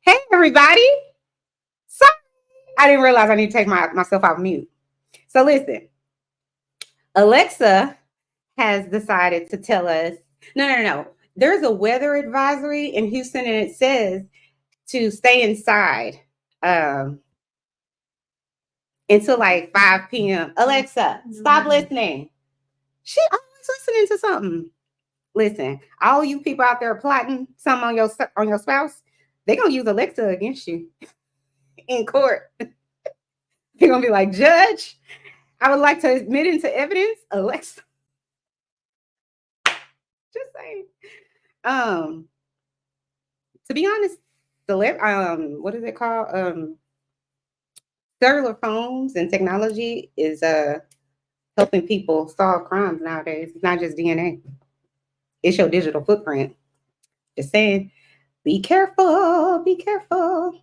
Hey, everybody. Sorry, I didn't realize I need to take myself off mute. So, listen, Alexa has decided to tell us no. There's a weather advisory in Houston, and it says to stay inside um, until like 5 p.m. Alexa, stop listening. She always listening to something. Listen, all you people out there plotting something on your spouse, they're gonna use Alexa against you in court. They're gonna be like, Judge, I would like to admit into evidence, Alexa. Just saying. Um, to be honest, what is it called? Cellular phones and technology is helping people solve crimes nowadays. It's not just DNA. It's your digital footprint. Just saying, be careful, be careful.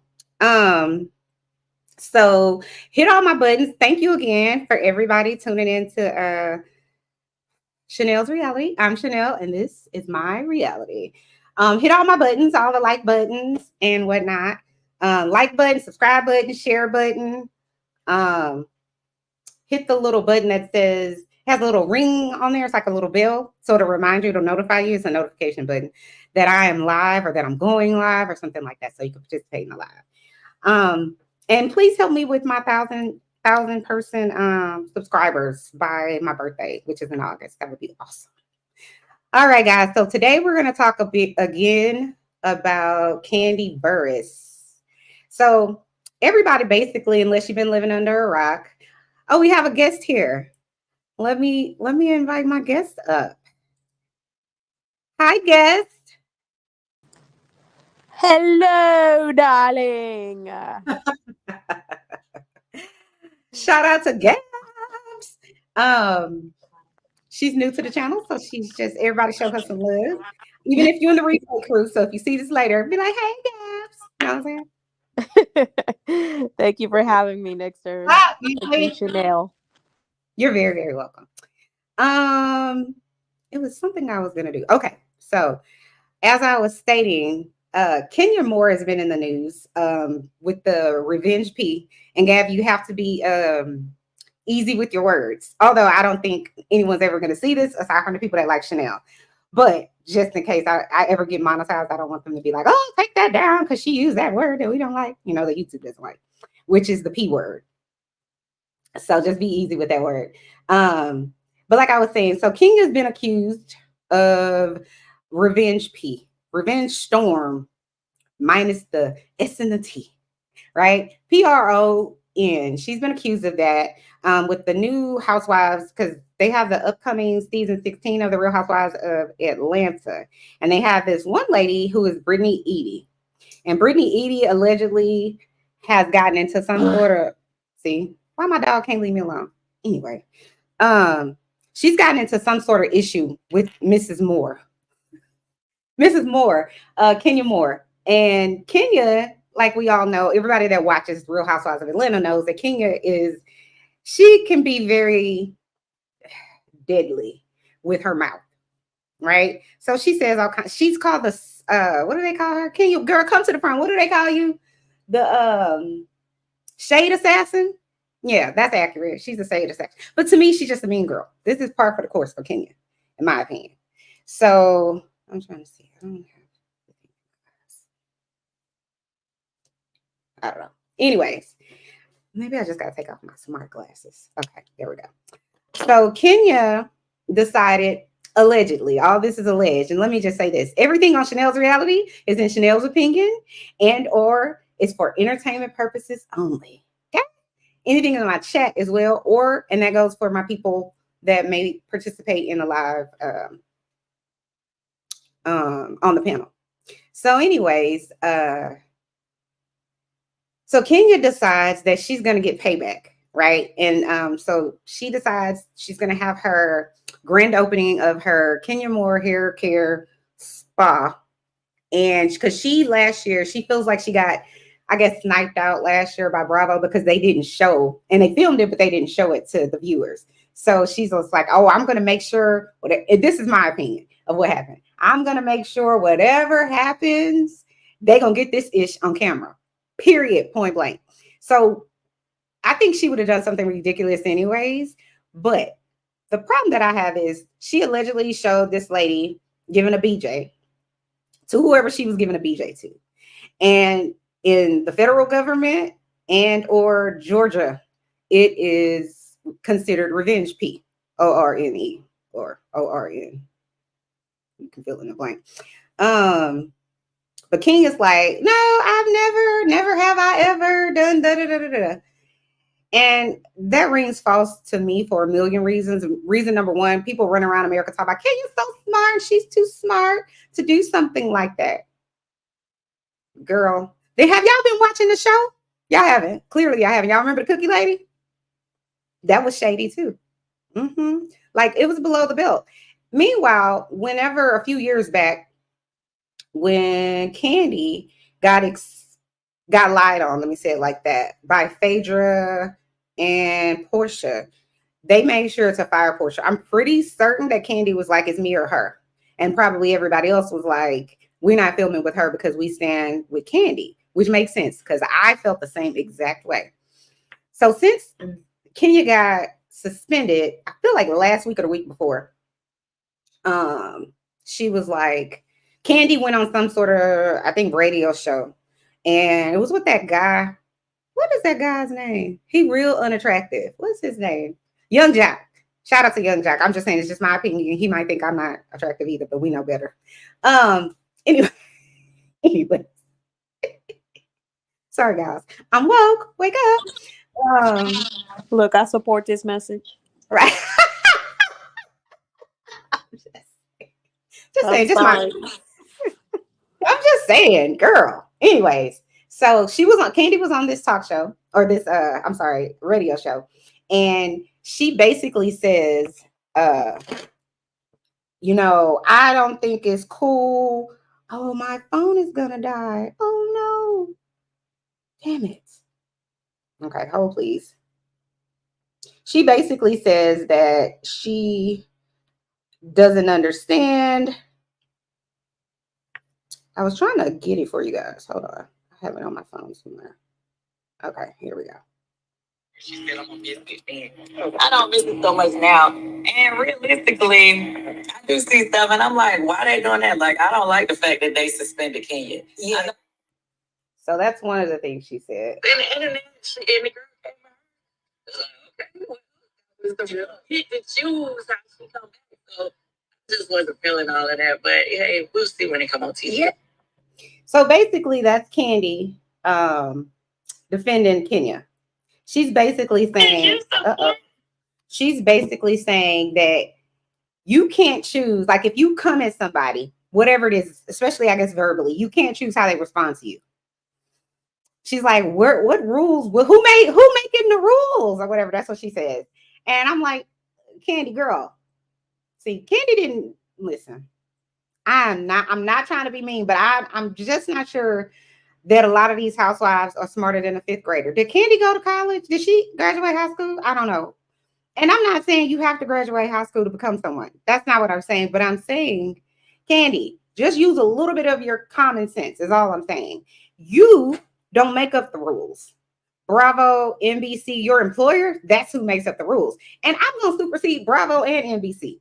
So hit all my buttons. Thank you again for everybody tuning in to Chanel's reality. I'm Chanel, and this is my reality. Hit all my buttons, all the like buttons and whatnot. Like button, subscribe button, share button. Hit the little button that says has a little ring on there. It's like a little bell, so to remind you, to notify you. It's a notification button that I am live or that I'm going live or something like that, so you can participate in the live. And please help me with my thousand person subscribers by my birthday, which is in August. That would be awesome. All right, guys. So today we're going to talk a bit again about Kandi Burruss. So everybody, basically, unless you've been living under a rock. Oh, we have a guest here. Let me invite my guest up. Hi, guest. Hello, darling. Shout out to Gabs. She's new to the channel, so she's just everybody show her some love. Even if you're in the replay crew, so if you see this later, be like, "Hey, Gabs," you know what I'm saying? Thank you for having me, Nixter. You, Chanel. You're very, very welcome. It was something I was gonna do. Okay, so as I was stating, Kenya Moore has been in the news with the Revenge P. And Gab, you have to be easy with your words. Although I don't think anyone's ever going to see this aside from the people that like Chanel. But just in case I ever get monetized, I don't want them to be like, oh, take that down because she used that word that we don't like, that YouTube doesn't like, which is the P word. So just be easy with that word. But like I was saying, so Kenya's been accused of Revenge P, Revenge Storm, minus the S and the T, right? PRON. She's been accused of that with the new Housewives, because they have the upcoming season 16 of the Real Housewives of Atlanta. And they have this one lady who is Brittany Eady. And Brittany Eady allegedly has gotten into some sort of, see, why my dog can't leave me alone? Anyway, she's gotten into some sort of issue with Mrs. Moore. Kenya Moore. And Kenya, like we all know, everybody that watches Real Housewives of Atlanta knows that Kenya she can be very deadly with her mouth, right? So she says all kinds. She's called the, what do they call her? Kenya, girl, come to the front. What do they call you? The shade assassin? Yeah, that's accurate. She's a shade assassin. But to me, she's just a mean girl. This is par for the course for Kenya, in my opinion. So I'm trying to see. I don't know. Anyways, maybe I just got to take off my smart glasses. Okay, there we go. So Kenya decided, allegedly, all this is alleged. And let me just say this. Everything on Chanel's reality is in Chanel's opinion and or is for entertainment purposes only. Okay? Anything in my chat as well, and that goes for my people that may participate in the live on the panel. So anyways, so Kenya decides that she's going to get payback, right? And so she decides she's going to have her grand opening of her Kenya Moore hair care spa. And because last year, she feels like she got, I guess, sniped out last year by Bravo because they didn't show, and they filmed it, but they didn't show it to the viewers. So she's just like, oh, I'm going to make sure, this is my opinion of what happened. I'm going to make sure whatever happens, They gonna get this ish on camera. Period. Point blank. So I think she would have done something ridiculous anyways. But the problem that I have is she allegedly showed this lady giving a BJ to whoever she was giving a BJ to. And in the federal government and or Georgia, it is considered revenge P, ORNE or ORN. You can fill in the blank. But King is like, no, I've never have I ever done da da da da da. And that rings false to me for a million reasons. Reason number one, people run around America talking about, Kenya's so smart. She's too smart to do something like that. Girl, have y'all been watching the show? Y'all haven't. Clearly, y'all haven't. Y'all remember the cookie lady? That was shady too. Like it was below the belt. Meanwhile, whenever a few years back, when Kandi got lied on, let me say it like that, by Phaedra and Portia, they made sure to fire Portia. I'm pretty certain that Kandi was like, it's me or her. And probably everybody else was like, we're not filming with her because we stand with Kandi, which makes sense because I felt the same exact way. So since Kenya got suspended, I feel like last week or the week before, she was like, Kandi went on some sort of, I think, radio show. And it was with that guy. What is that guy's name? He real unattractive. What's his name? Young Jack. Shout out to Young Jack. I'm just saying, it's just my opinion. He might think I'm not attractive either, but we know better. Anyway. Sorry, guys. I'm woke. Wake up. Look, I support this message. Right. just saying, I'm just saying, girl. Anyways, so Kandi was on this talk show or this, radio show. And she basically says, I don't think it's cool. Oh, my phone is going to die. Oh, no. Damn it. Okay, hold please. She basically says that she doesn't understand. I was trying to get it for you guys. Hold on. I have it on my phone somewhere. Okay, here we go. She said, I'm going to miss this thing. I don't miss it so much now. And realistically, I do see stuff and I'm like, why are they doing that? Like, I don't like the fact that they suspended Kenya. Yeah. So that's one of the things she said. And the internet, and the girl came out. Okay, pick and choose how she come back. So I just wasn't feeling all of that. But hey, we'll see when it come on TV. Yeah. So basically, that's Kandi defending Kenya. She's basically saying, she's basically saying that you can't choose. Like if you come at somebody, whatever it is, especially I guess verbally, you can't choose how they respond to you. She's like, what rules? Well, who making the rules or whatever? That's what she says. And I'm like, Kandi, girl. See, Kandi didn't listen. I'm not trying to be mean, but I'm just not sure that a lot of these housewives are smarter than a fifth grader. Did Kandi go to college? Did she graduate high school? I don't know. And I'm not saying you have to graduate high school to become someone. That's not what I'm saying. But I'm saying, Kandi, just use a little bit of your common sense is all I'm saying. You don't make up the rules. Bravo, NBC, your employer, that's who makes up the rules. And I'm going to supersede Bravo and NBC.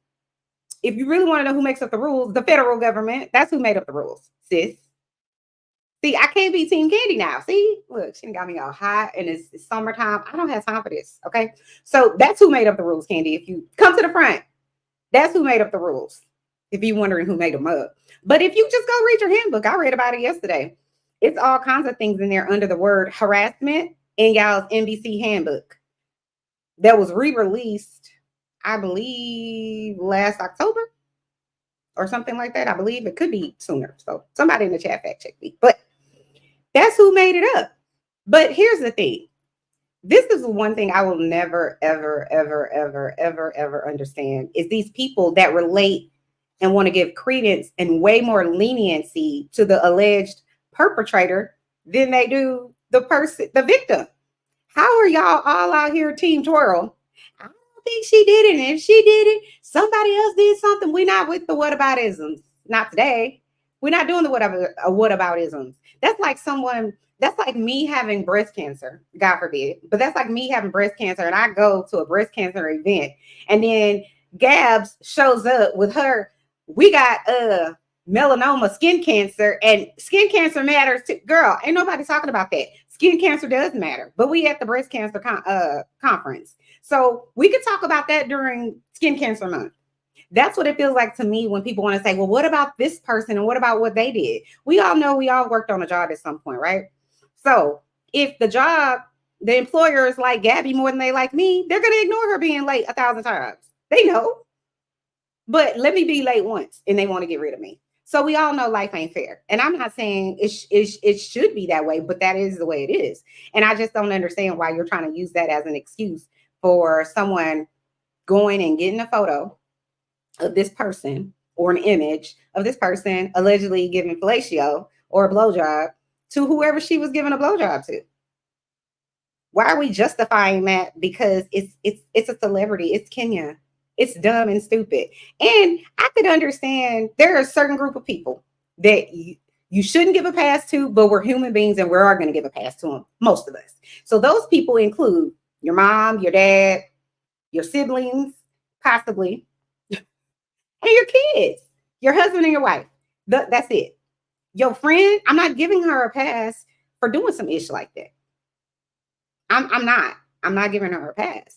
If you really want to know who makes up the rules, the federal government, that's who made up the rules, sis. See, I can't be Team Kandi now. See, look, she got me all hot and it's summertime. I don't have time for this, okay? So that's who made up the rules, Kandi. If you come to the front, that's who made up the rules, if you're wondering who made them up. But if you just go read your handbook, I read about it yesterday. It's all kinds of things in there under the word harassment in y'all's NBC handbook that was re-released, I believe, last October or something like that. I believe it could be sooner. So somebody in the chat fact check me. But that's who made it up. But here's the thing. This is one thing I will never, ever, ever, ever, ever, ever understand is these people that relate and want to give credence and way more leniency to the alleged perpetrator than they do the victim. How are y'all all out here team twirl? I don't think she did it. And if she did it, somebody else did something. We're not with the whataboutisms. Not today. We're not doing the whataboutisms. That's like someone, that's like me having breast cancer, God forbid. But that's like me having breast cancer and I go to a breast cancer event and then Gabs shows up with her. We got melanoma, skin cancer, and skin cancer matters too. Girl, ain't nobody talking about that. Skin cancer does matter, but we at the breast cancer conference. So we could talk about that during skin cancer month. That's what it feels like to me when people want to say, well, what about this person and what about what they did? We all know we all worked on a job at some point, right? So if the employers like Gabby more than they like me, they're going to ignore her being late 1,000 times. They know. But let me be late once and they want to get rid of me. So we all know life ain't fair. And I'm not saying it should be that way, but that is the way it is. And I just don't understand why you're trying to use that as an excuse for someone going and getting a photo of this person or an image of this person allegedly giving fellatio or a blowjob to whoever she was giving a blowjob to. Why are we justifying that? Because it's a celebrity. It's Kenya. It's dumb and stupid. And I could understand there are a certain group of people that you shouldn't give a pass to, but we're human beings and we are going to give a pass to them, most of us. So those people include your mom, your dad, your siblings, possibly, and your kids, your husband and your wife. That's it. Your friend, I'm not giving her a pass for doing some ish like that. I'm not giving her a pass.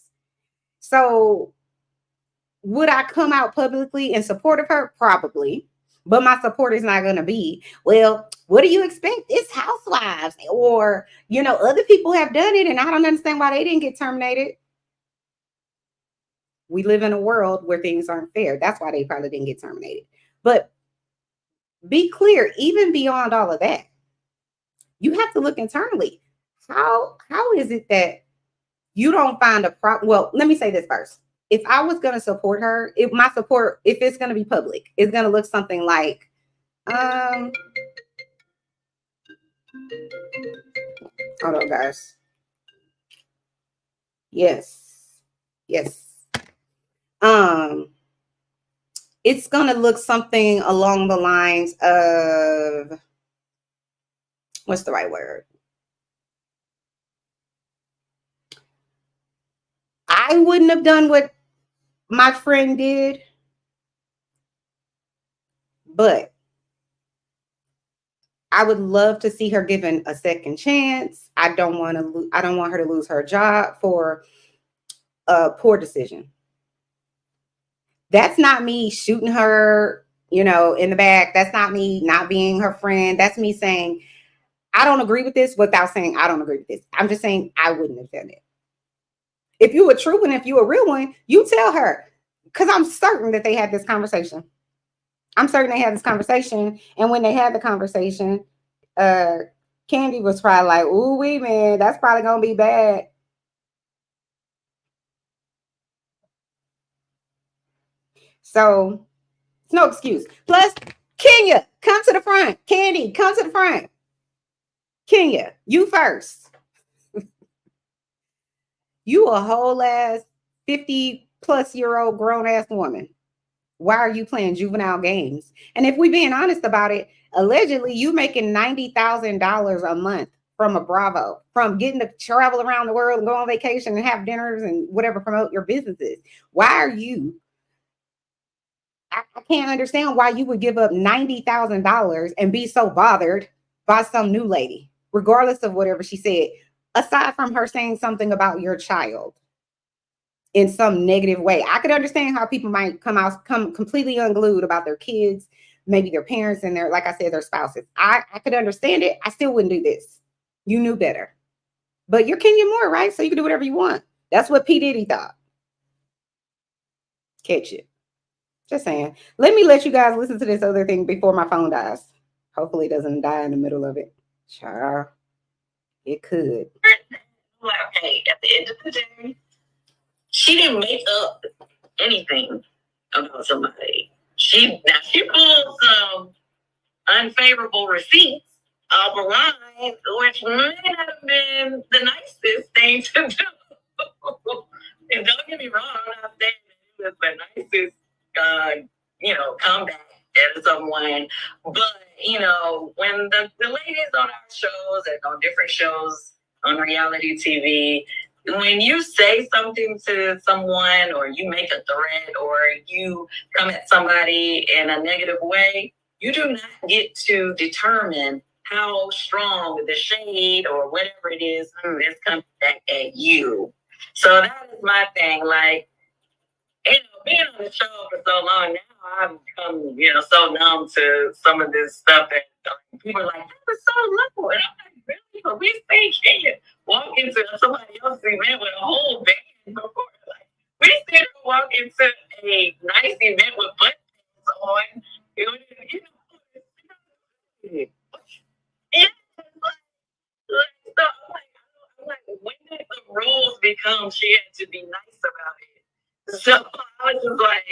So would I come out publicly in support of her? Probably. But my support is not going to be, well, what do you expect? It's housewives or, other people have done it and I don't understand why they didn't get terminated. We live in a world where things aren't fair. That's why they probably didn't get terminated. But be clear, even beyond all of that, you have to look internally. How is it that you don't find a problem? Well, let me say this first. If I was going to support her, if it's going to be public, it's going to look something like, hold on, guys. Yes. It's going to look something along the lines of, what's the right word? I wouldn't have done what my friend did, but I would love to see her given a second chance. I don't want her to lose her job for a poor decision. That's not me shooting her, in the back. That's not me not being her friend. That's me saying, I don't agree with this without saying I don't agree with this. I'm just saying I wouldn't have done it. If you a true one, if you a real one, you tell her. Because I'm certain that they had this conversation. And when they had the conversation, Kandi was probably like, ooh, wee, man, that's probably going to be bad. So it's no excuse. Plus, Kenya, come to the front. Kandi, come to the front. Kenya, you first. You a whole ass 50-plus-year-old grown-ass woman. Why are you playing juvenile games? And if we being honest about it, allegedly you making $90,000 a month from a Bravo, from getting to travel around the world and go on vacation and have dinners and whatever, promote your businesses. Why are you? I can't understand why you would give up $90,000 and be so bothered by some new lady, regardless of whatever she said, aside from her saying something about your child in some negative way. I could understand how people might come completely unglued about their kids, maybe their parents and like I said, their spouses. I could understand it. I still wouldn't do this. You knew better. But you're Kenya Moore, right? So you can do whatever you want. That's what P. Diddy thought. Catch it. Just saying. Let me let you guys listen to this other thing before my phone dies. Hopefully it doesn't die in the middle of it. Sure. It could. Okay, at the end of the day, she didn't make up anything about somebody. She pulled some unfavorable receipts off a line, which may not have been the nicest thing to do. And don't get me wrong, I'm not saying it was the nicest, comeback at someone, but said, on different shows, on reality TV, when you say something to someone or you make a threat or you come at somebody in a negative way, you do not get to determine how strong the shade or whatever it is is coming back at you. So that is my thing. Like, being on the show for so long now, I've become, so numb to some of this stuff that people are like, that was so low. And I'm like, really? But we see Kenya walk into somebody else's event with a whole band before. Like, we see her walk into a nice event with butt on. Yeah. So I'm like, when did the rules become she had to be nice about it? So I was just like,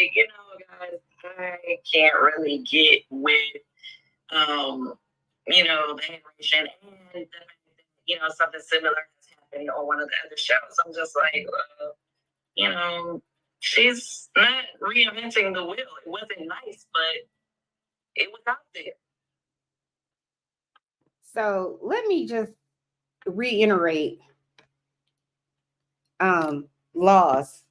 guys, I can't really get with, the generation and something similar has happened on one of the other shows. I'm just like, she's not reinventing the wheel. It wasn't nice, but it was out there. So let me just reiterate laws,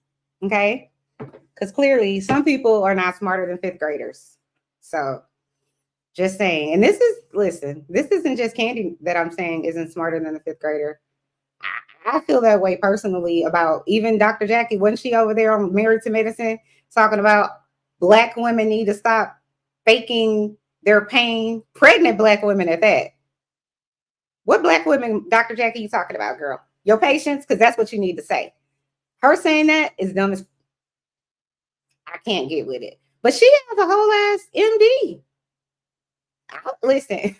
okay? Because clearly some people are not smarter than fifth graders. So just saying, and this isn't just Kandi that I'm saying isn't smarter than a fifth grader. I feel that way personally about even Dr. Jackie. Wasn't she over there on Married to Medicine talking about Black women need to stop faking their pain? Pregnant Black women at that. What Black women, Dr. Jackie, you talking about, girl? Your patients? Because that's what you need to say. Her saying that is dumb as... I can't get with it. But she has a whole ass MD. Listen,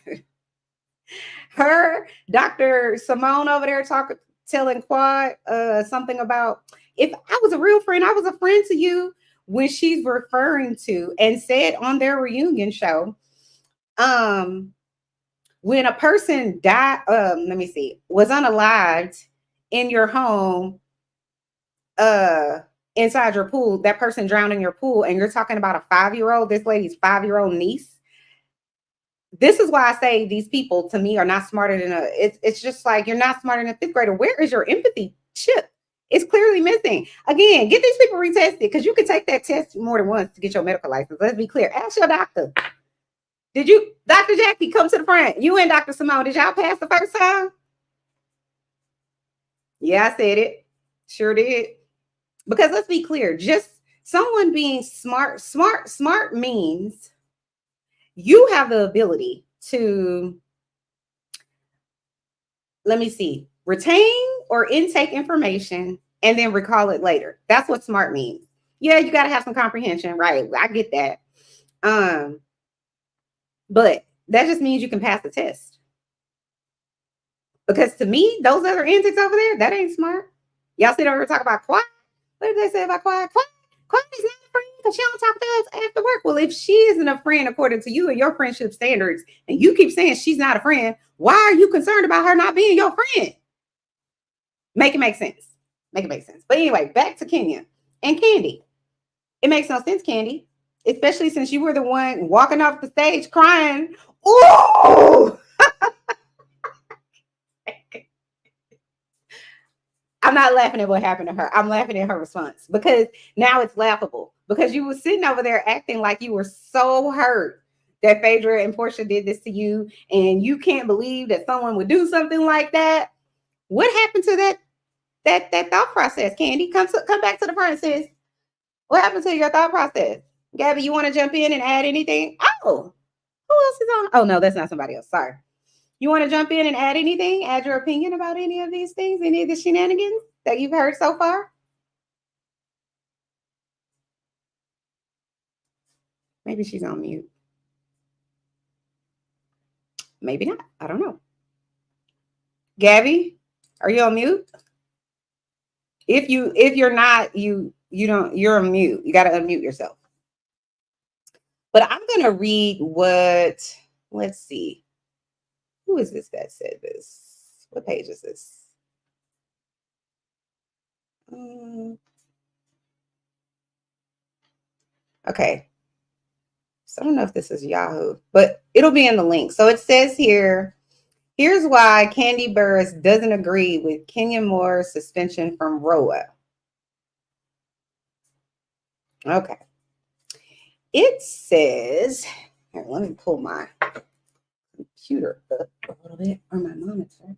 her, Dr. Simone over there telling Quad something about, if I was a real friend, I was a friend to you, when she's referring to and said on their reunion show, when a person died, was unalived in your home, inside your pool, that person drowned in your pool, and you're talking about a 5-year-old, this lady's 5-year-old niece. This is why I say these people, to me, are not smarter than it's just like, you're not smarter than a fifth grader. Where is your empathy chip? It's clearly missing. Again, get these people retested, because you can take that test more than once to get your medical license. Let's be clear. Ask your doctor. Did you, Dr. Jackie, come to the front? You and Dr. Simone, did y'all pass the first time? Yeah, I said it. Sure did. Because let's be clear, just someone being smart means you have the ability to, retain or intake information and then recall it later. That's what smart means. Yeah, you got to have some comprehension, right? I get that. But that just means you can pass the test. Because to me, those other antics over there, that ain't smart. Y'all sit over here talk about Quiet. What did they say about Quiet? Quiet is not a friend because she don't talk to us after work. Well, if she isn't a friend according to you and your friendship standards, and you keep saying she's not a friend, why are you concerned about her not being your friend? Make it make sense. Make it make sense. But anyway, back to Kenya and Kandi. It makes no sense, Kandi, especially since you were the one walking off the stage crying. Ooh! I'm not laughing at what happened to her. I'm laughing at her response, because now it's laughable, because you were sitting over there acting like you were so hurt that Phaedra and Portia did this to you, and you can't believe that someone would do something like that. What happened to that thought process, Kandi? Come back to the front, sis. What happened to your thought process? Gabby, you want to jump in and add anything? Oh, who else is on? Oh, no, that's not somebody else. Sorry. You want to jump in and add anything? Add your opinion about any of these things? Any of the shenanigans that you've heard so far? Maybe she's on mute. Maybe not. I don't know. Gabby, are you on mute? If you're not, you're on mute. You got to unmute yourself. But I'm going to read let's see. Who is this that said this? What page is this? Okay. So I don't know if this is Yahoo, but it'll be in the link. So it says here, Here's why Kandi Burruss doesn't agree with Kenya Moore's suspension from RHOA. Okay. It says, here, let me pull my computer up a little bit, or my monitor.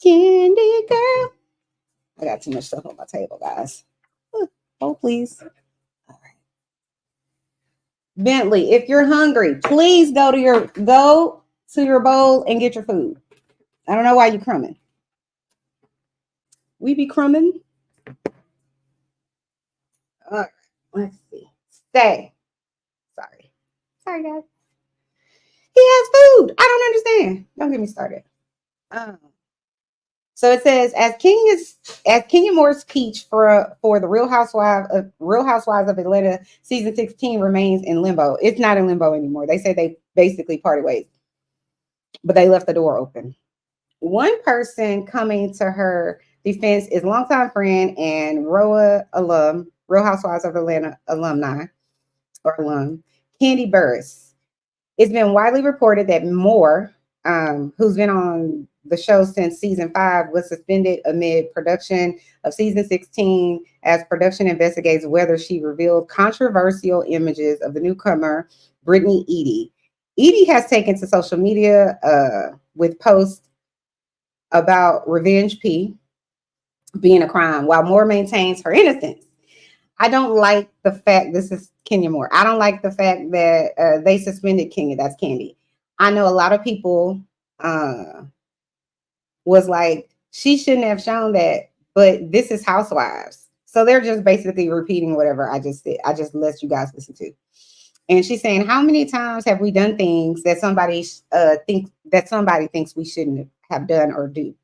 Candy girl. I got too much stuff on my table, guys. Oh, please. All right. Bentley, if you're hungry, please go to your bowl and get your food. I don't know why you're crumbing. We be crumbing. All right, let's see. Stay. Sorry, guys. He has food. I don't understand. Don't get me started. So it says, as Kenya Moore's peach for the Real Housewives of Atlanta season 16 remains in limbo. It's not in limbo anymore. They say they basically parted ways, but they left the door open. One person coming to her defense is longtime friend and RHOA alum, Real Housewives of Atlanta alum, Kandi Burruss. It's been widely reported that Moore, who's been on the show since season 5, was suspended amid production of season 16 as production investigates whether she revealed controversial images of the newcomer, Brittany Eady. Eady has taken to social media with posts about Revenge being a crime, while Moore maintains her innocence. I don't like the fact, this is Kenya Moore, I don't like the fact that they suspended Kenya, that's Kandi. I know a lot of people was like, she shouldn't have shown that, but this is Housewives. So they're just basically repeating whatever I just said. I just let you guys listen to. And she's saying, how many times have we done things that somebody thinks we shouldn't have done or do?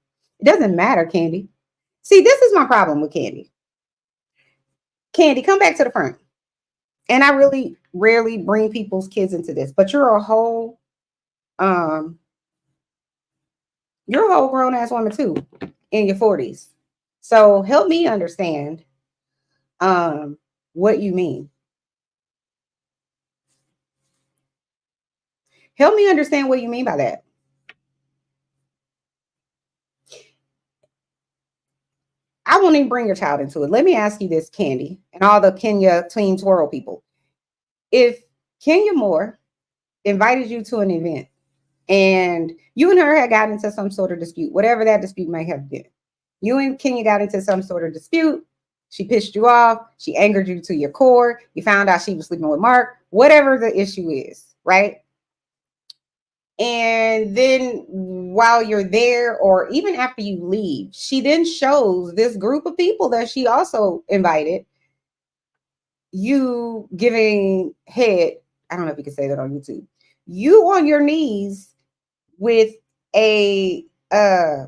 It doesn't matter, Kandi. See, this is my problem with Kandi. Kandi, come back to the front. And I really rarely bring people's kids into this, but you're a whole grown ass woman too, in your 40s. So help me understand what you mean. Help me understand what you mean by that. I won't even bring your child into it. Let me ask you this, Kandi, and all the Kenya Tween Twirl people. If Kenya Moore invited you to an event and you and her had gotten into some sort of dispute, whatever that dispute might have been, you and Kenya got into some sort of dispute, she pissed you off, she angered you to your core, you found out she was sleeping with Mark, whatever the issue is, right? And then while you're there, or even after you leave, she then shows this group of people that she also invited, you giving head. I don't know if you can say that on YouTube. You on your knees with a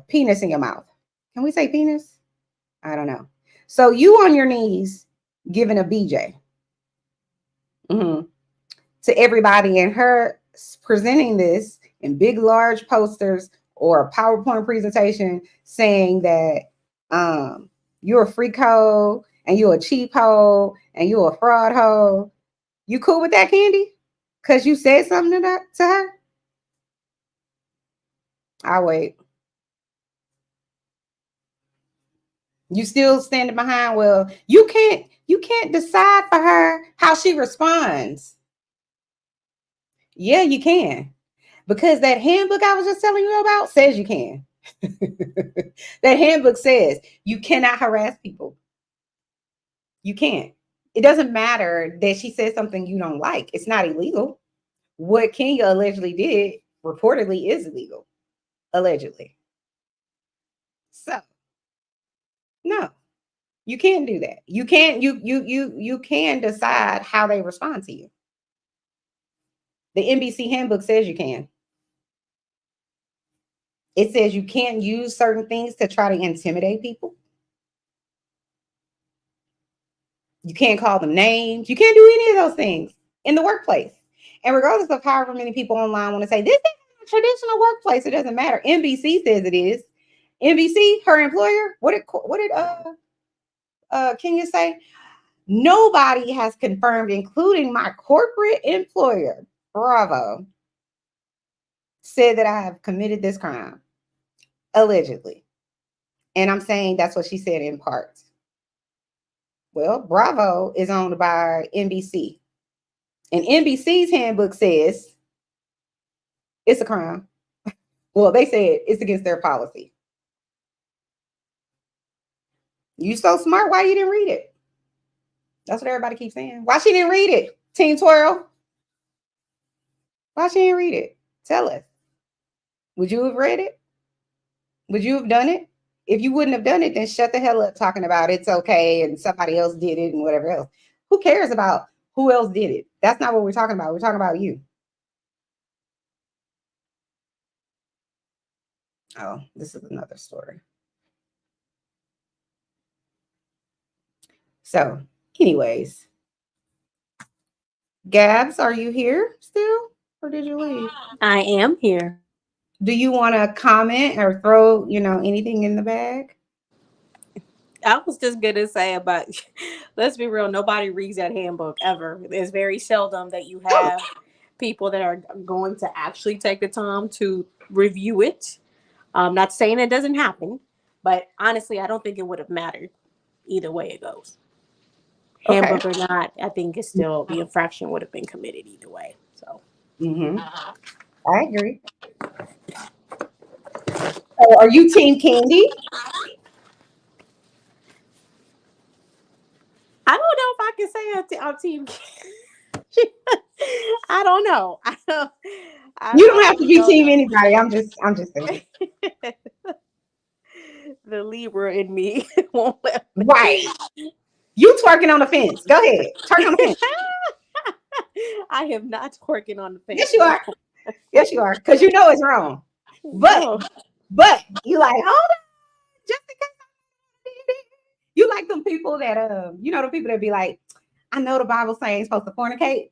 penis in your mouth. Can we say penis? I don't know. So you on your knees giving a BJ to everybody, and her presenting this in big, large posters or a PowerPoint presentation saying that you're a freak hoe and you're a cheap hoe and you're a fraud hoe. You cool with that, Kandi? Because you said something to her? I'll wait. You still standing behind, well, you can't decide for her how she responds. Yeah, you can. Because that handbook I was just telling you about says you can. That handbook says you cannot harass people. You can't. It doesn't matter that she said something you don't like. It's not illegal. What Kenya allegedly did reportedly is illegal. Allegedly. So, no. You can't do that. You can't, you can decide how they respond to you. The NBC handbook says you can. It says you can't use certain things to try to intimidate people. You can't call them names. You can't do any of those things in the workplace. And regardless of however many people online want to say, this isn't a traditional workplace, it doesn't matter. NBC says it is. NBC, her employer, what did Kenya say? Nobody has confirmed, including my corporate employer, Bravo, said that I have committed this crime, allegedly. And I'm saying that's what she said in part. Well, Bravo is owned by NBC. And NBC's handbook says it's a crime. Well, they said it's against their policy. You so smart, why you didn't read it? That's what everybody keeps saying. Why she didn't read it? Team Twirl. Why she didn't read it? Tell us. Would you have read it? Would you have done it? If you wouldn't have done it, then shut the hell up talking about it's okay and somebody else did it and whatever else. Who cares about who else did it? That's not what we're talking about. We're talking about you. Oh, this is another story. So, anyways, Gabs, are you here still, or did you leave? I am here. Do you want to comment or throw, anything in the bag? I was just gonna say about, let's be real, nobody reads that handbook ever. It's very seldom that you have people that are going to actually take the time to review it. Not saying it doesn't happen, but honestly, I don't think it would have mattered either way it goes. Handbook or not, I think it's still, the infraction would have been committed either way. So, I agree. So are you Team Kandi? I don't know if I can say I'm Team Kandi. I don't know. You don't have to be Team anybody. I'm just saying. The Libra in me won't let me. Right. You twerking on the fence. Go ahead. Twerk on the fence. I am not twerking on the fence. Yes, you are. Yes, you are. Because you know it's wrong. But you like, hold on. Just in case I did it. You like them people that the people that be like, I know the Bible saying supposed to fornicate,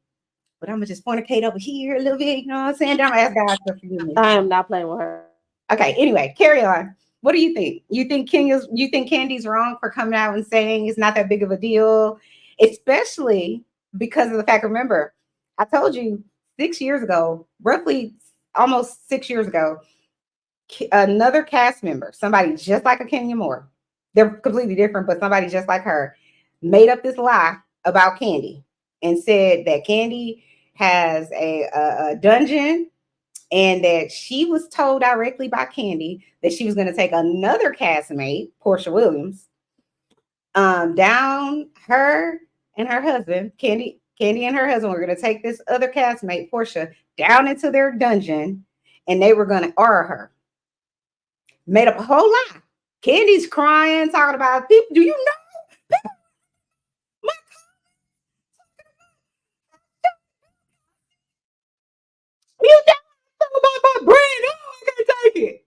but I'm gonna just fornicate over here a little bit. You know what I'm saying? I'm gonna ask God to forgive me. I am not playing with her. Okay, anyway, carry on. What do you think? You think Kandi's wrong for coming out and saying it's not that big of a deal, especially because of the fact, remember, I told you 6 years ago, roughly almost 6 years ago, another cast member, somebody just like a Kenya Moore, they're completely different, but somebody just like her, made up this lie about Kandi and said that Kandi has a dungeon and that she was told directly by Kandi that she was going to take another castmate, Portia Williams, down, her and her husband, Kandi and her husband were going to take this other castmate, Portia, down into their dungeon, and they were going to aura her. Made up a whole lie. Kandi's crying, talking about people. Do you know? You talking about my brand? Oh, I can't take it.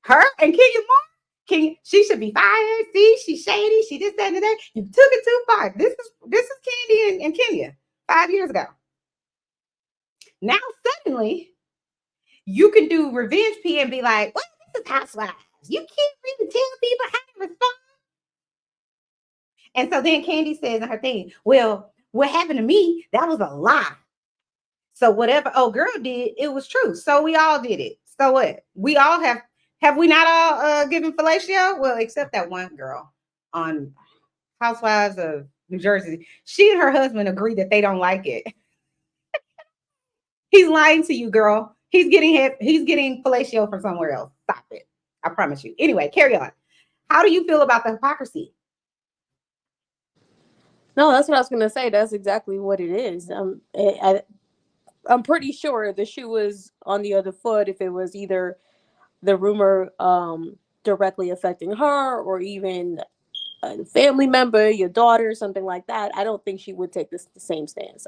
Her and Kenya Moore, she should be fired. See, she's shady. She this, that, and that. You took it too far. This is Kandi and Kenya 5 years ago. Now suddenly, you can do Revenge P and be like, "What? This is Housewives. You can't really tell people how to respond." And so then Kandi says in her thing, "Well, what happened to me? That was a lie. So whatever old girl did, it was true. So we all did it. So what? We all have we not all given fellatio? Well, except that one girl on Housewives of New Jersey. She and her husband agree that they don't like it. He's lying to you, girl. He's getting fellatio from somewhere else. Stop it. I promise you. Anyway, carry on. How do you feel about the hypocrisy? No, that's what I was going to say. That's exactly what it is. I'm pretty sure the shoe was on the other foot if it was either the rumor directly affecting her or even a family member, your daughter, something like that. I don't think she would take the same stance.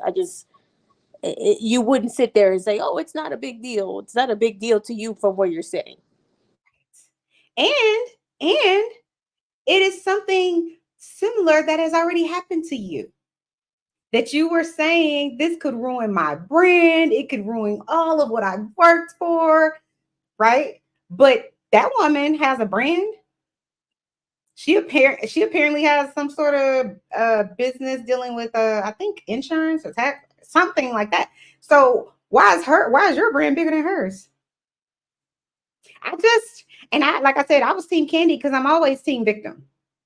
You wouldn't sit there and say, oh, it's not a big deal. It's not a big deal to you from where you're sitting. And it is something similar that has already happened to you. That you were saying this could ruin my brand. It could ruin all of what I've worked for, right? But that woman has a brand. She apparently has some sort of business dealing with I think insurance or tax, something like that. So why is your brand bigger than hers? Like I said, I was team Kandi because I'm always team victim.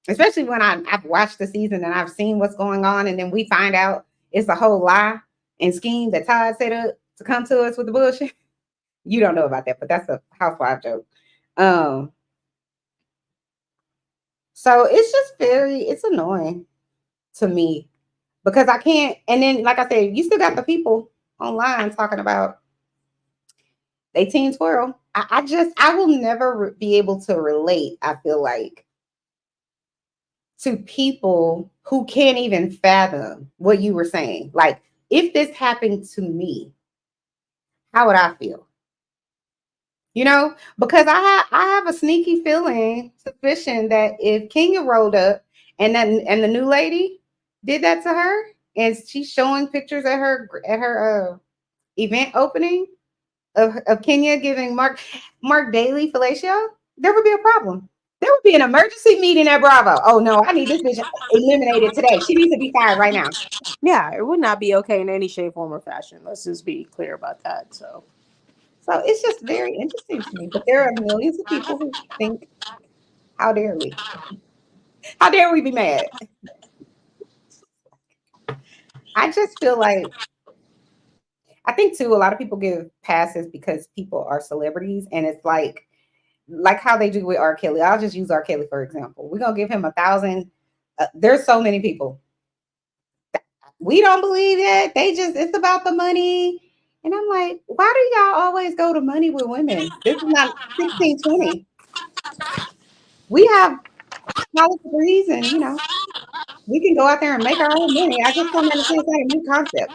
Especially when I've watched the season and I've seen what's going on, and then we find out it's a whole lie and scheme that Todd set up to come to us with the bullshit. You don't know about that, but that's a housewife joke. So it's annoying to me because I can't. And then, like I said, you still got the people online talking about they teen twirl. I will never be able to relate. I feel like to people who can't even fathom what you were saying. Like, if this happened to me, how would I feel? You know, because I have a sneaky feeling, suspicion that if Kenya rolled up and the new lady did that to her, and she's showing pictures at her event opening of Kenya giving Mark Daly fellatio, there would be a problem. There would be an emergency meeting at Bravo. Oh no, I need this bitch eliminated today. She needs to be fired right now. Yeah, it would not be okay in any shape, form, or fashion. Let's just be clear about that. So it's just very interesting to me. But there are millions of people who think, how dare we? How dare we be mad? I just feel like, I think too, a lot of people give passes because people are celebrities, and it's like how they do with R. Kelly. I'll just use R. Kelly for example. We're gonna give him 1,000. There's so many people. We don't believe it. It's about the money. And I'm like, why do y'all always go to money with women? This is not 1620. We have college degrees and, we can go out there and make our own money. I just don't understand. It's like a new concept.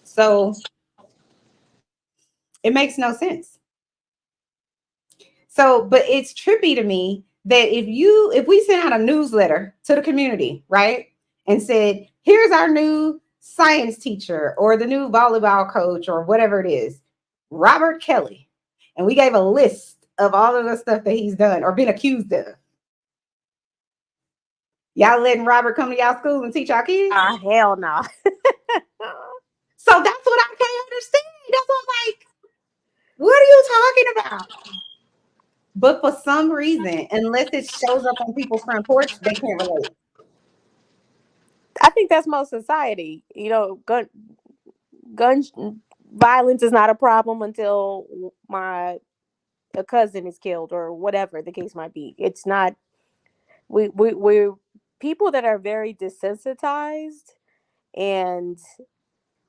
So it makes no sense. So, but it's trippy to me that if we sent out a newsletter to the community, right, and said, here's our new science teacher or the new volleyball coach or whatever it is, Robert Kelly, and we gave a list of all of the stuff that he's done or been accused of. Y'all letting Robert come to y'all school and teach our kids? hell no. So that's what I can't understand. That's what I'm like, what are you talking about? But for some reason, unless it shows up on people's front porch, they can't relate. I think that's most society. Gun violence is not a problem until a cousin is killed or whatever the case might be. It's not. We're people that are very desensitized, and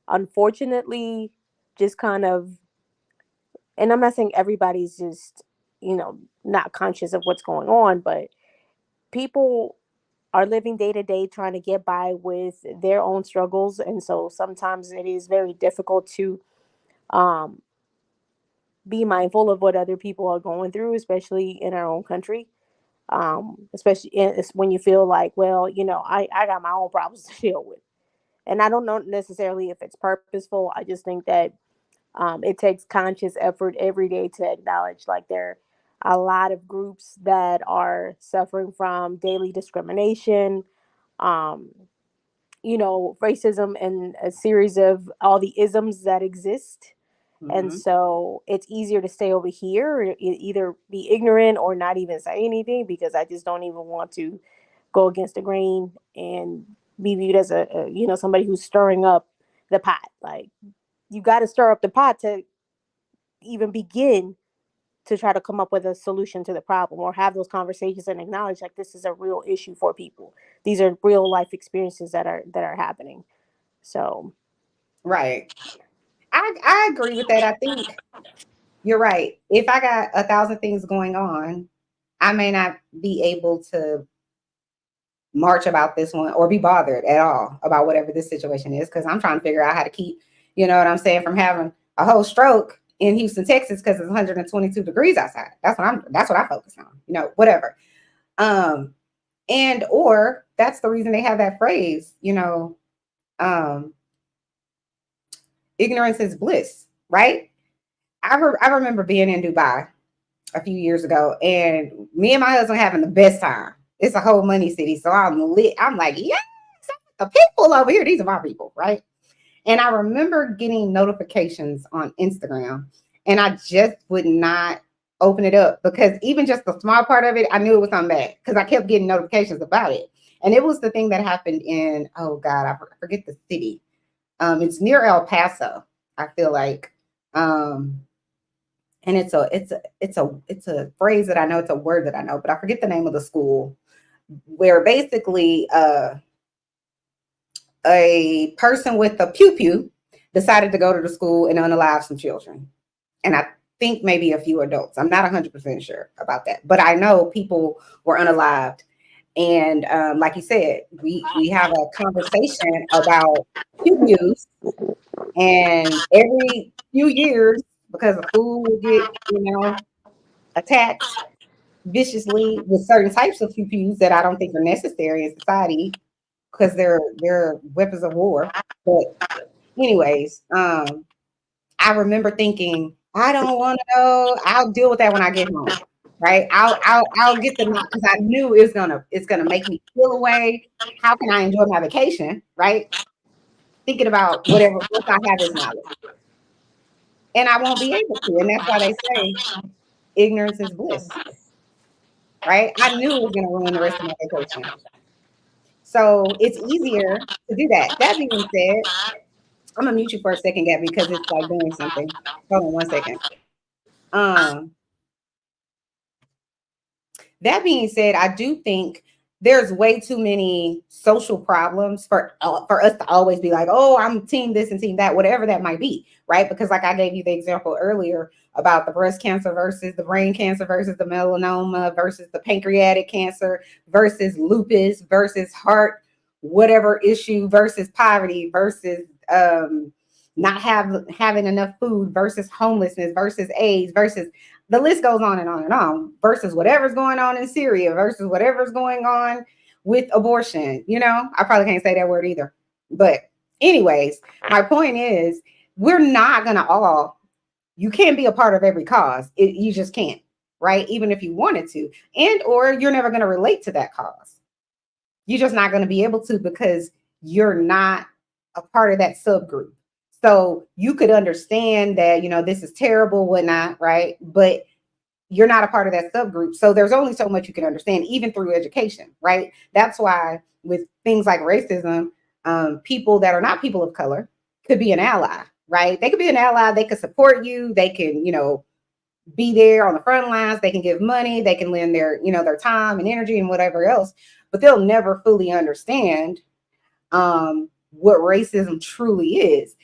unfortunately, just kind of. And I'm not saying everybody's just not conscious of what's going on, but people are living day to day trying to get by with their own struggles, and so sometimes it is very difficult to um, be mindful of what other people are going through, especially in our own country. Especially it's when you feel like, well, I got my own problems to deal with, and I don't know necessarily if it's purposeful. I just think that it takes conscious effort every day to acknowledge like there are a lot of groups that are suffering from daily discrimination, um, racism, and a series of all the isms that exist. And so it's easier to stay over here, or either be ignorant or not even say anything, because I just don't even want to go against the grain and be viewed as somebody who's stirring up the pot. Like, you got to stir up the pot to even begin to try to come up with a solution to the problem, or have those conversations and acknowledge like this is a real issue for people. These are real life experiences that are happening. So, right. I agree with that. I think you're right. If I got 1,000 things going on, I may not be able to march about this one or be bothered at all about whatever this situation is, because I'm trying to figure out how to keep, you know what I'm saying, from having a whole stroke in Houston, Texas, because it's 122 degrees outside. That's what I focus on, whatever. And or that's the reason they have that phrase, ignorance is bliss, right? I remember being in Dubai a few years ago, and me and my husband having the best time. It's a whole money city, so I'm lit. I'm like, yes, the people over here, these are my people, right? And I remember getting notifications on Instagram, and I just would not open it up because even just the small part of it, I knew it was something bad because I kept getting notifications about it. And it was the thing that happened in, oh God, I forget the city. It's near El Paso, I feel like. And it's a phrase that I know, it's a word that I know, but I forget the name of the school where basically a person with a pew decided to go to the school and unalive some children. And I think maybe a few adults. I'm not 100% sure about that, but I know people were unalived. And like you said, we have a conversation about pews, and every few years, because a fool will get, attacked viciously with certain types of pews that I don't think are necessary in society because they're weapons of war. But anyways, I remember thinking, I don't want to know. I'll deal with that when I get home. Right. I'll get the knock because I knew it's gonna make me feel away. How can I enjoy my vacation? Right. Thinking about whatever once I have this knowledge. And I won't be able to. And that's why they say ignorance is bliss. Right. I knew it was gonna ruin the rest of my vacation. So it's easier to do that. That being said, I'm gonna mute you for a second, Gabby, because it's like doing something. Hold on 1 second. That being said, I do think there's way too many social problems for us to always be like, oh, I'm team this and team that, whatever that might be, right? Because like I gave you the example earlier about the breast cancer versus the brain cancer versus the melanoma versus the pancreatic cancer versus lupus versus heart, whatever issue versus poverty versus not having enough food versus homelessness versus AIDS versus the list goes on and on and on versus whatever's going on in Syria versus whatever's going on with abortion. I probably can't say that word either. But anyways, my point is we're not going to you can't be a part of every cause. You just can't, right? Even if you wanted to, or you're never going to relate to that cause. You're just not going to be able to because you're not a part of that subgroup. So you could understand that, this is terrible, whatnot, right? But you're not a part of that subgroup. So there's only so much you can understand, even through education, right? That's why with things like racism, people that are not people of color could be an ally, right? They could be an ally. They could support you. They can, be there on the front lines. They can give money. They can lend their, their time and energy and whatever else, but they'll never fully understand what racism truly is.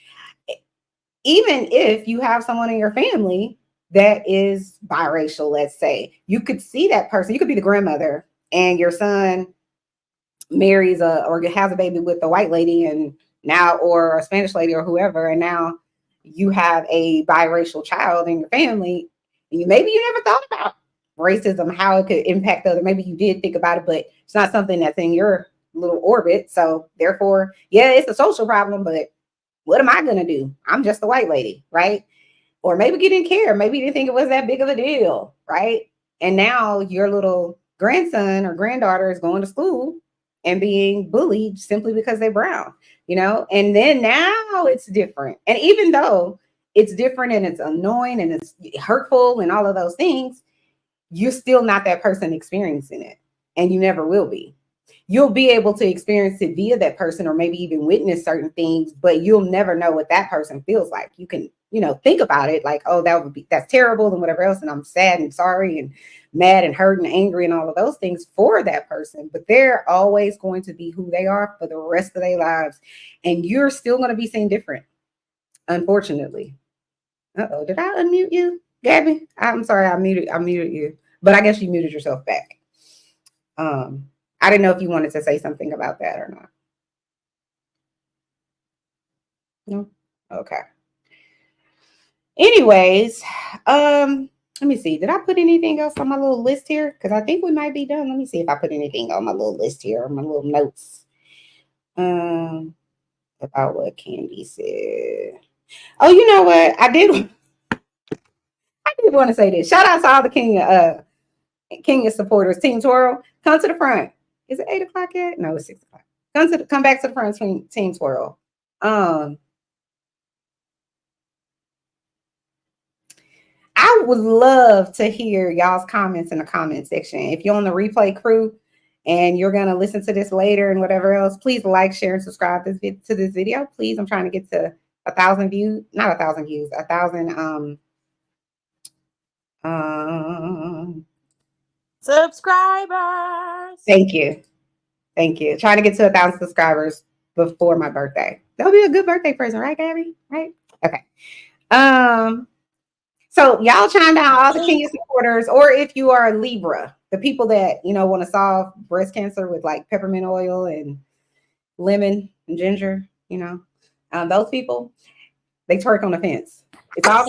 Even if you have someone in your family that is biracial, let's say, you could see that person. You could be the grandmother and your son marries or has a baby with a white lady or a Spanish lady or whoever. And now you have a biracial child in your family. And maybe you never thought about racism, how it could impact others. Maybe you did think about it, but it's not something that's in your little orbit. So therefore, yeah, it's a social problem, but what am I going to do? I'm just a white lady, right? Or maybe you didn't care. Maybe you didn't think it was that big of a deal, right? And now your little grandson or granddaughter is going to school and being bullied simply because they're brown, And then now it's different. And even though it's different and it's annoying and it's hurtful and all of those things, you're still not that person experiencing it. And you never will be. You'll be able to experience it via that person or maybe even witness certain things, but you'll never know what that person feels like. You can, think about it like, oh, that's terrible and whatever else. And I'm sad and sorry and mad and hurt and angry and all of those things for that person. But they're always going to be who they are for the rest of their lives. And you're still going to be seen different, unfortunately. Uh-oh, did I unmute you, Gabby? I'm sorry, I muted you, but I guess you muted yourself back. I didn't know if you wanted to say something about that or not. No? Okay. Anyways, let me see. Did I put anything else on my little list here? Because I think we might be done. Let me see if I put anything on my little list here, my little notes. About what Kandi said. Oh, you know what? I did did want to say this. Shout out to all the Kenya supporters. Team Twirl, come to the front. Is it 8 o'clock yet? No, it's 6 o'clock. Come back to the front, Team Twirl. I would love to hear y'all's comments in the comment section. If you're on the replay crew and you're going to listen to this later and whatever else, please like, share, and subscribe to this video. Please, I'm trying to get to 1,000 views. Not 1,000 views. 1,000 subscribers. Thank you. Trying to get to 1,000 subscribers before my birthday. That'll be a good birthday present, right, Gabby? Right? Okay. So y'all chime down, all the Kenya supporters, or if you are a Libra, the people that want to solve breast cancer with like peppermint oil and lemon and ginger, those people, they twerk on the fence. It's all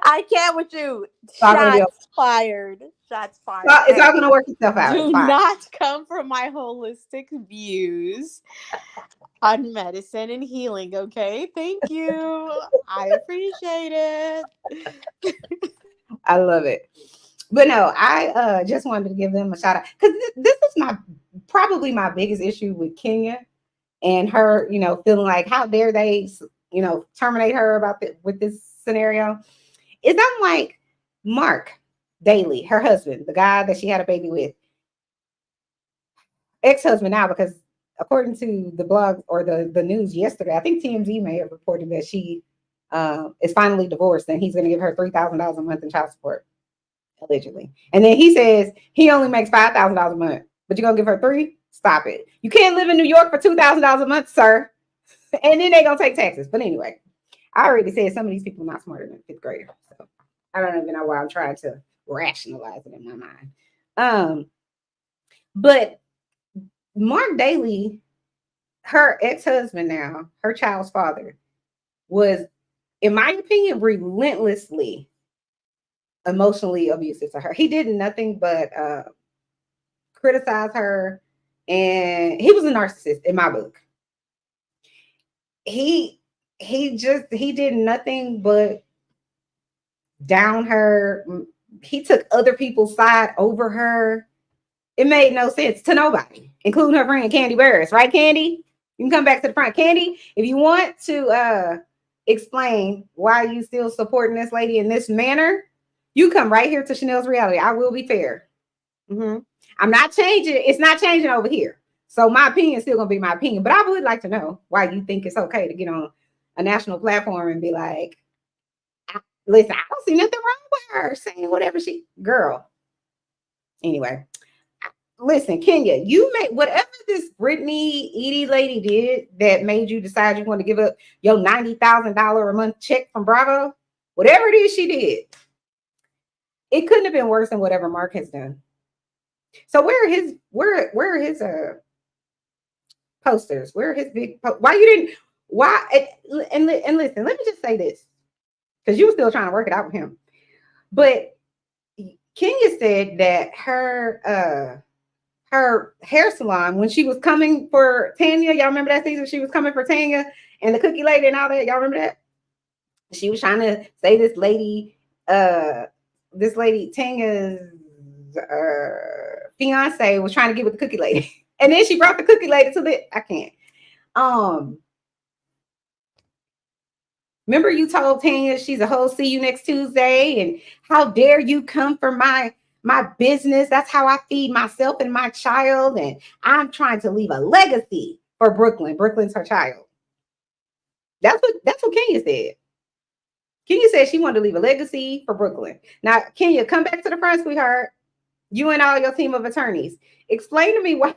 I can't with you. Shots fired. It's all going to work itself out. Do not come from my holistic views on medicine and healing, okay? Thank you. I appreciate it. I love it. But no, I just wanted to give them a shout out because this is probably my biggest issue with Kenya and her, feeling like how dare they, terminate her with this scenario. Is I'm like Mark Daly, her husband, the guy that she had a baby with, ex-husband now, because according to the blog or the news yesterday, I think TMZ may have reported that she is finally divorced and he's going to give her $3,000 a month in child support, allegedly. And then he says he only makes $5,000 a month, but you're going to give her $3,000? Stop it. You can't live in New York for $2,000 a month, sir. And then they're going to take taxes. But anyway, I already said some of these people are not smarter than a fifth grader. So I don't even know why I'm trying to rationalize it in my mind. But Mark Daly, her ex-husband now, her child's father, was, in my opinion, relentlessly emotionally abusive to her. He did nothing but criticize her, and he was a narcissist in my book. He did nothing but down her. He took other people's side over her. It made no sense to nobody, including her friend Kandi Burruss. Right, Kandi? You can come back to the front. Kandi, if you want to explain why you still supporting this lady in this manner, you come right here to Chanel's Reality. I will be fair. I'm not changing. It's not changing over here. So my opinion is still going to be my opinion. But I would like to know why you think it's okay to get on a national platform and be like, listen, I don't see nothing wrong with her saying whatever girl. Anyway, listen, Kenya, you made whatever this Brittany Eady lady did that made you decide you want to give up your $90,000 a month check from Bravo. Whatever it is she did, it couldn't have been worse than whatever Mark has done. So where are his posters? Where are his big why you didn't? Why? And listen, let me just say this, because you were still trying to work it out with him. But Kenya said that her hair salon, when she was coming for Tanya, y'all remember that season? She was coming for Tanya and the cookie lady and all that. Y'all remember that? She was trying to say this lady Tanya's fiance was trying to get with the cookie lady. And then she brought the cookie lady to I can't. Remember you told Tanya she's a hoe, see you next Tuesday, and how dare you come for my business? That's how I feed myself and my child, and I'm trying to leave a legacy for Brooklyn. Brooklyn's her child. That's what Kenya said. Kenya said she wanted to leave a legacy for Brooklyn. Now, Kenya, come back to the front, sweetheart. You and all your team of attorneys. Explain to me why.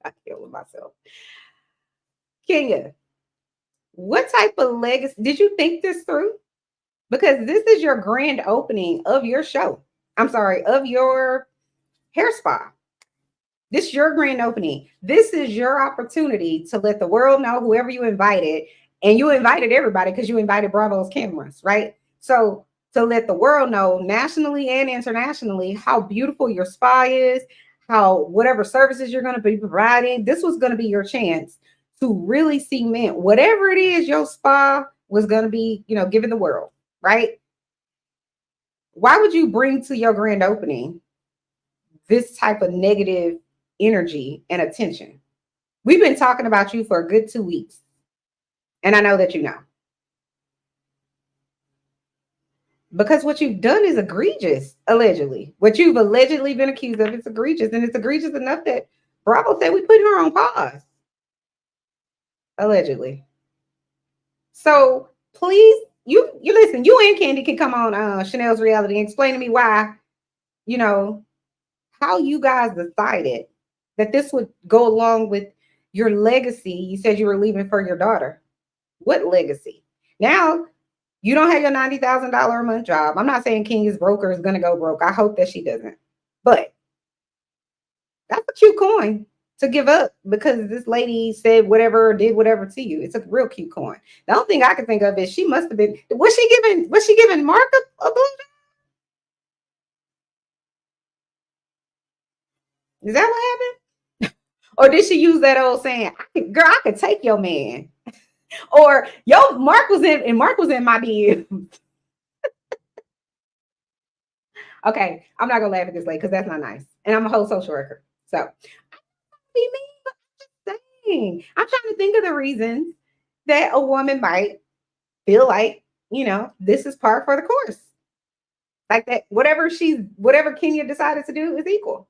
I kill with myself. Kenya, what type of legacy did you think this through? Because this is your grand opening of your show. I'm sorry, of your hair spa. This is your grand opening. This is your opportunity to let the world know, whoever you invited, and you invited everybody because you invited Bravo's cameras, right? So to let the world know nationally and internationally how beautiful your spa is, how whatever services you're going to be providing, this was going to be your chance to really cement whatever it is your spa was going to be, giving the world, right? Why would you bring to your grand opening this type of negative energy and attention? We've been talking about you for a good 2 weeks. And I know that you know. Because what you've done is egregious, allegedly. What you've allegedly been accused of is egregious. And it's egregious enough that Bravo said we put her on pause. Allegedly. So please, you listen, you and Kandi can come on Chanel's Reality and explain to me why, how you guys decided that this would go along with your legacy. You said you were leaving for your daughter. What legacy? Now, you don't have your $90,000 a month job. I'm not saying King is broke or is going to go broke. I hope that she doesn't. But that's a cute coin to give up because this lady said whatever, did whatever to you. It's a real cute coin. The only thing I can think of is she must have been, was she giving Mark a blue? Is that what happened? Or did she use that old saying, girl, I could take your man? Or Mark was in my DM. Okay, I'm not gonna laugh at this lady because that's not nice. And I'm a whole social worker. So be mean, but I'm just saying. I'm trying to think of the reasons that a woman might feel like, this is par for the course. Like that, whatever Kenya decided to do is equal.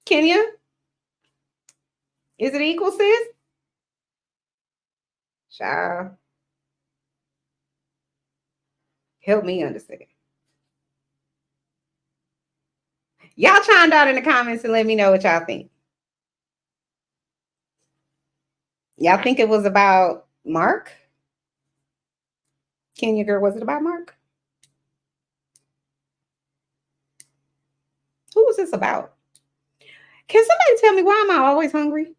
Kenya, is it equal, sis? Child, help me understand. Y'all chime out in the comments and let me know what y'all think. Y'all think it was about Mark? Kenya girl, was it about Mark? Who was this about? Can somebody tell me why am I always hungry?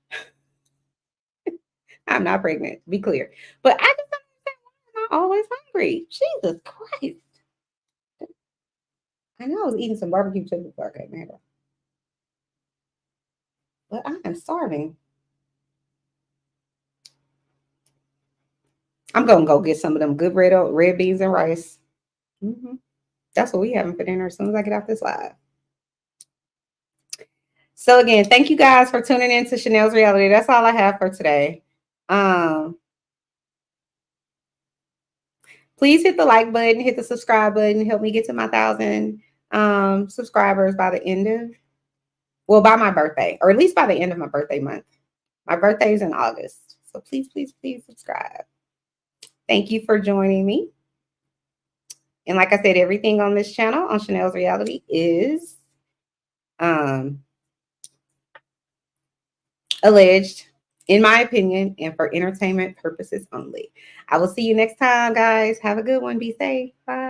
I'm not pregnant, be clear. But I just don't understand why am I always hungry. Jesus Christ. I know I was eating some barbecue chicken before I came here. But I am starving. I'm going to go get some of them good red beans and rice. Mm-hmm. That's what we having for dinner as soon as I get off this live. So again, thank you guys for tuning in to Chanel's Reality. That's all I have for today. Please hit the like button, hit the subscribe button, help me get to my 1,000 subscribers by the end of, by my birthday, or at least by the end of my birthday month. My birthday is in August. So please, please, please subscribe. Thank you for joining me. And like I said, everything on this channel on Chanel's Reality is alleged, in my opinion, and for entertainment purposes only. I will see you next time, guys. Have a good one. Be safe. Bye.